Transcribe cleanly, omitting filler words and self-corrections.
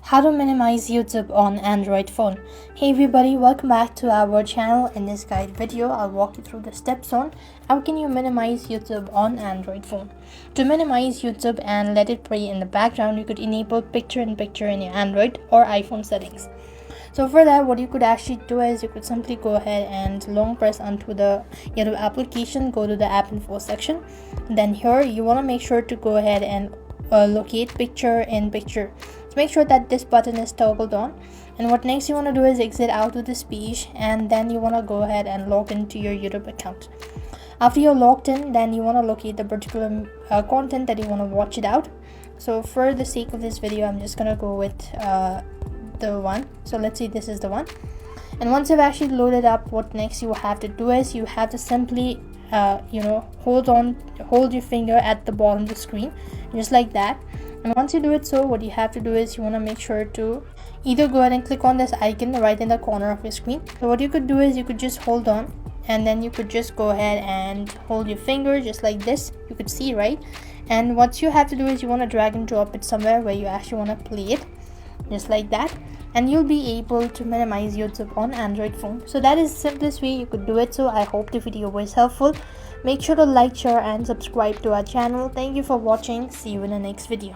How to minimize YouTube on Android phone. Hey everybody, welcome back to our channel. In this guide video, I'll walk you through the steps on how can you minimize YouTube on Android phone. To minimize YouTube and let it play in the background, you could enable picture-in-picture in your Android or iPhone settings. So for that, what you could actually do is you could simply go ahead and long press onto the YouTube application, go to the app info section. Then here you want to make sure to go ahead and locate picture-in-picture. So make sure that this button is toggled on, and what next you want to do is exit out of this page, and then you want to go ahead and log into your YouTube account. After you're logged in, then you want to locate the particular content that you want to watch it out. So for the sake of this video, I'm just gonna go with the one. So let's say this is the one, and once you've actually loaded up, what next you have to do is you have to simply hold your finger at the bottom of the screen, just like that. And once you do it, so what you have to do is you want to make sure to either go ahead and click on this icon right in the corner of your screen. So what you could do is you could just hold on, and then you could just go ahead and hold your finger just like this. You could see, right? And what you have to do is you want to drag and drop it somewhere where you actually want to play it, just like that, and you'll be able to minimize YouTube on Android phone. So that is the simplest way you could do it. So I hope the video was helpful. Make sure to like, share and subscribe to our channel. Thank you for watching. See you in the next video.